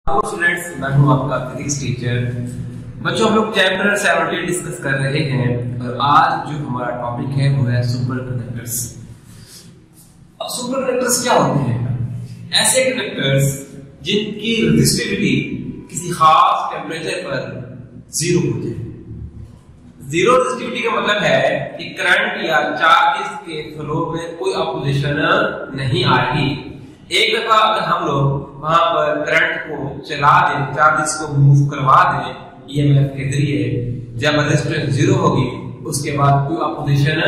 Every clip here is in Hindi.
हेलो स्टूडेंट्स, मैं हूं आपका फिजिक्स टीचर। बच्चों, हम लोग चैप्टर 17 डिस्कस कर रहे हैं और आज जो हमारा टॉपिक है वो है सुपर कंडक्टर्स। अब सुपर कंडक्टर्स क्या होते हैं? ऐसे कंडक्टर्स जिनकी रेजिस्टिविटी किसी खास टेम्परेचर पर जीरो हो जाए। जीरो रेजिस्टिविटी का मतलब है कि करंट या चार्जेस के फ्लो में कोई अपोजिशन नहीं आएगी। एक दफा अगर हम लोग वहां पर करंट को चला दें, चार्जेस को मूव करवा दें ईएमएफ के जरिए, जब रेजिस्टेंस जीरो होगी उसके बाद कोई अपोजिशन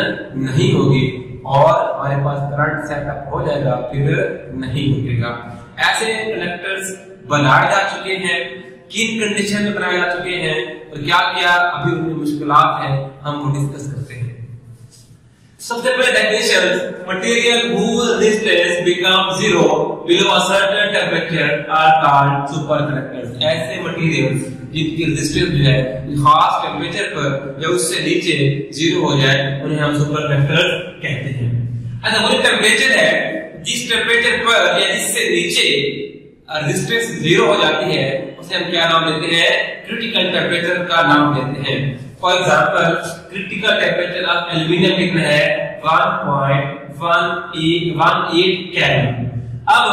नहीं होगी और हमारे पास करंट सेटअप हो जाएगा, फिर नहीं रुकेगा। ऐसे कंडक्टर्स बनाए जा चुके हैं, किन कंडीशन में बनाए जा चुके हैं और क्या क्या अभी उनमें मुश्किलात हैं, हम वो डिस्कस करते हैं। सबसे पहले definition, material whose resistance becomes zero below a certain temperature are called superconductors। ऐसे मटेरियल्स जिनकी रेजिस्टेंस जो है खास टेम्परेचर पर या उससे नीचे जीरो हो जाए उन्हें हम सुपरकंडक्टर कहते हैं। अच्छा, वो टेम्परेचर है जिस टेम्परेचर पर या जिससे नीचे रेजिस्टेंस जीरो हो जाती है उसे हम क्या नाम देते हैं? क्रिटिकल टेम्परेचर का नाम देते हैं। For example, critical temperature of aluminium कितना है? 1.18 केल्विन। अब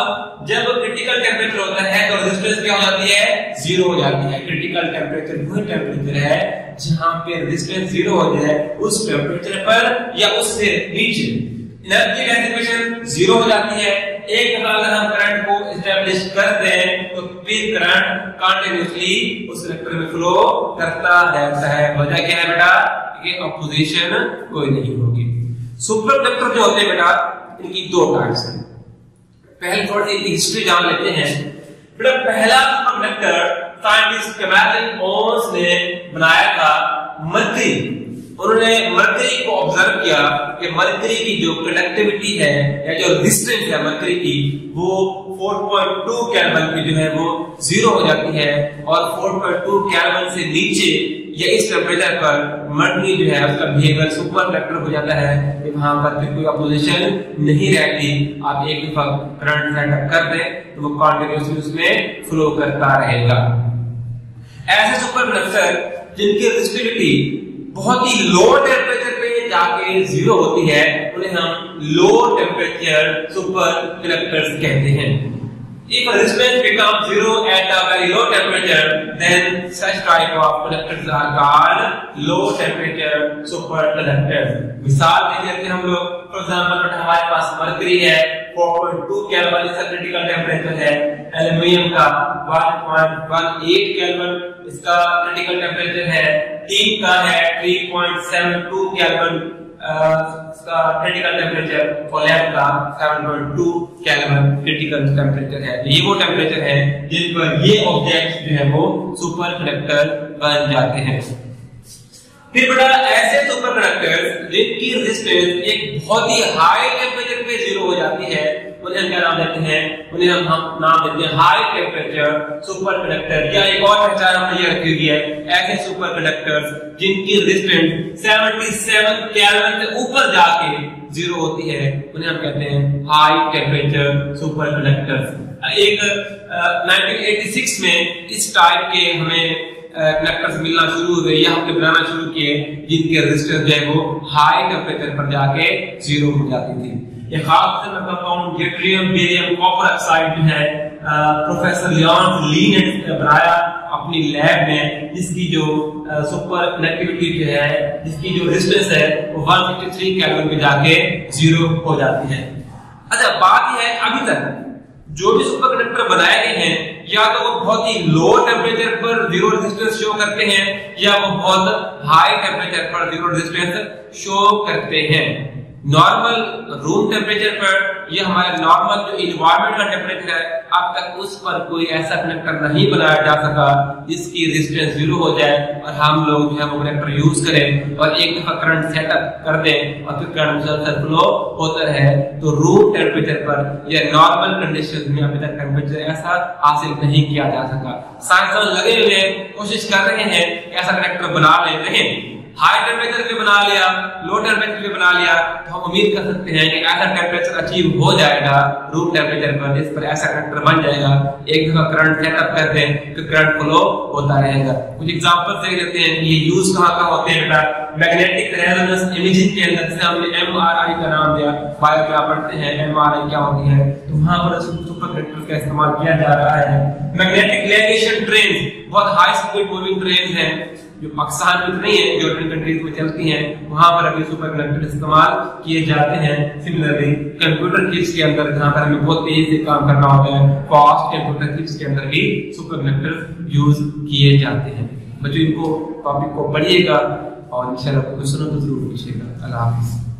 जब क्रिटिकल टेम्परेचर होता है तो रेजिस्टेंस क्या हो जाती है? जीरो हो जाती है। क्रिटिकल टेम्परेचर वही टेम्परेचर है जहां पे रेजिस्टेंस जीरो हो जाए, उस टेम्परेचर पर या उससे नीचे एनर्जी डेसिपेशन जीरो हो जाती है। एक दफा अगर हम करंट को एस्टैब्लिश कर दें तो फिर करंट कंटिन्यूअसली उस कंडक्टर में फ्लो करता रहता है। वजह क्या है बेटा? कि अपोजिशन कोई नहीं होगी। सुपर कंडक्टर जो होते हैं बेटा, इनकी दो टाइप्स हैं। पहले थोड़ी सी हिस्ट्री जान लेते हैं। बेटा, पहला सुपर कंडक्टर साइंटिस्ट कैमलिन बोर्स ने बनाया था मरकरी। उन्होंने मरकरी को ऑब्जर्व किया कि मरकरी की जो कंडक्टिविटी है या जो रेजिस्टेंस है मरकरी की, वो 4.2 केल्विन पे जो है वो जीरो हो जाती है और 4.2 केल्विन से नीचे या इस टेम्परेचर पर मरकरी जो है उसका बिहेवियर सुपर कंडक्टर हो जाता है। वहां पर फिर कोई अपोजिशन नहीं रहती। आप एक दफा करंट सेटअप कर दें तो वो कंटिन्यूअसली उसमें फ्लो करता रहेगा। ऐसे सुपर कंडक्टर जिनकी रेजिस्टिविटी बहुत ही लो टेम्परेचर पे जाके जीरो होती है उन्हें हम लो टेम्परेचर सुपर कंडक्टर्स कहते हैं। If resistance becomes zero at a very low temperature, then such type of conductors are called low temperature superconductors। मिसाल दे देते हैं हम लोग। फॉर एग्जांपल, हमारे पास मरकरी है 4.2 केल्विन इसका क्रिटिकल टेम्परेचर है। एल्यूमिनियम का 1.18 केल्विन इसका क्रिटिकल टेम्परेचर है। टीन का है 3.72 केल्विन इसका क्रिटिकल टेम्परेचर। कोलैब का 7.2 केल्विन क्रिटिकल टेम्परेचर है। ये वो टेम्परेचर है जिन पर ये ऑब्जेक्ट्स जो है वो सुपर कंडक्टर बन जाते हैं। फिर बेटा, ऐसे सुपर कंडक्टर्स जिनकी रेजिस्टेंस एक बहुत ही हाई टेम्परेचर पे जीरो हो जाती है उन्हें हम क्या नाम देते हैं? उन्हें हम नाम देते हैं हाई टेम्परेचर सुपर कंडक्टर। या एक और पहचान हमने ये रखी हुई है, ऐसे सुपर कंडक्टर्स जिनकी रेजिस्टेंस 77 केल्विन से ऊपर जाके जीरो होती है उन्हें हम कहते हैं हाई टेम्परेचर सुपर कंडक्टर्स। एक 1986 में इस टाइप के हमें कंडक्टर्स मिलना शुरू हुए या हमने बनाना शुरू किए जिनकी रेजिस्टेंस जो है वो हाई टेम्परेचर पर जाके जीरो हो जाती थी। ये खास compound deuterium, barium, copper oxide जो है प्रोफेसर लियोन ली ने बनाया अपनी लैब में, जिसकी जो सुपर कंडक्टिविटी जो है, जिसकी जो रेजिस्टेंस है वो 153 केल्विन पे जाके जीरो हो जाती है। अच्छा, बात यह है अभी तक जो भी सुपर कंडक्टर बनाए गए हैं या तो वो बहुत ही लो टेम्परेचर पर जीरो रेजिस्टेंस शो करते हैं या वो बहुत हाई टेम्परेचर पर जीरो रेजिस्टेंस शो करते हैं। नॉर्मल रूम टेम्परेचर पर या हमारे नॉर्मल जो इन्वायरमेंट का टेम्परेचर है, अब तक उस पर कोई ऐसा कंडक्टर नहीं बनाया जा सका जिसकी रेजिस्टेंस जीरो हो जाए और हम लोग जो है वो कंडक्टर यूज करें और एक दफा करंट सेटअप कर दें और फिर करंट मुसलसल फ्लो होता रहे। तो रूम टेम्परेचर पर या नॉर्मल कंडीशन में अभी तक टेम्परेचर ऐसा हासिल नहीं किया जा सका। साइंसदान लगे हुए कोशिश कर रहे हैं ऐसा कंडक्टर बना लेते हैं। हाई टेम्परेचर पे बना लिया, लो टेम्परेचर पे बना लिया, तो हम उम्मीद कर सकते हैं कि ऐसा टेम्परेचर अचीव हो जाएगा रूम टेम्परेचर पर, जिस पर ऐसा कंडक्टर बन जाएगा। एक दफा करंट सेटअप कर दें तो करंट फ्लो होता रहेगा। कुछ एग्जांपल देख लेते हैं कि ये यूज कहां होते हैं बेटा। मैग्नेटिक रेजोनेंस इमेजिंग के अंदर, जैसे हमने एमआरआई का नाम दिया, बायो में आप पढ़ते हैं एमआरआई क्या होती है, तो वहां पर सुपर कंडक्टर का इस्तेमाल किया जा रहा है। मैग्नेटिक लेविएशन ट्रेन, बहुत हाई स्पीड मूविंग ट्रेन है जो पाकिस्तान में नहीं है, जो यूरोपियन कंट्रीज में चलती हैं, वहां पर अभी सुपर कंडक्टर इस्तेमाल किए जाते हैं। सिमिलरली कंप्यूटर चिप्स के अंदर, जहां पर हमें बहुत तेजी से काम करना होता है, फास्ट कंप्यूटर चिप्स के अंदर भी सुपर कंडक्टर यूज किए जाते हैं। बच्चों इनको टॉपिक को पढ़िएगा और इंशाल्लाह क्वेश्चनों को जरूर पूछिएगा। अल्लाह हाफिज़।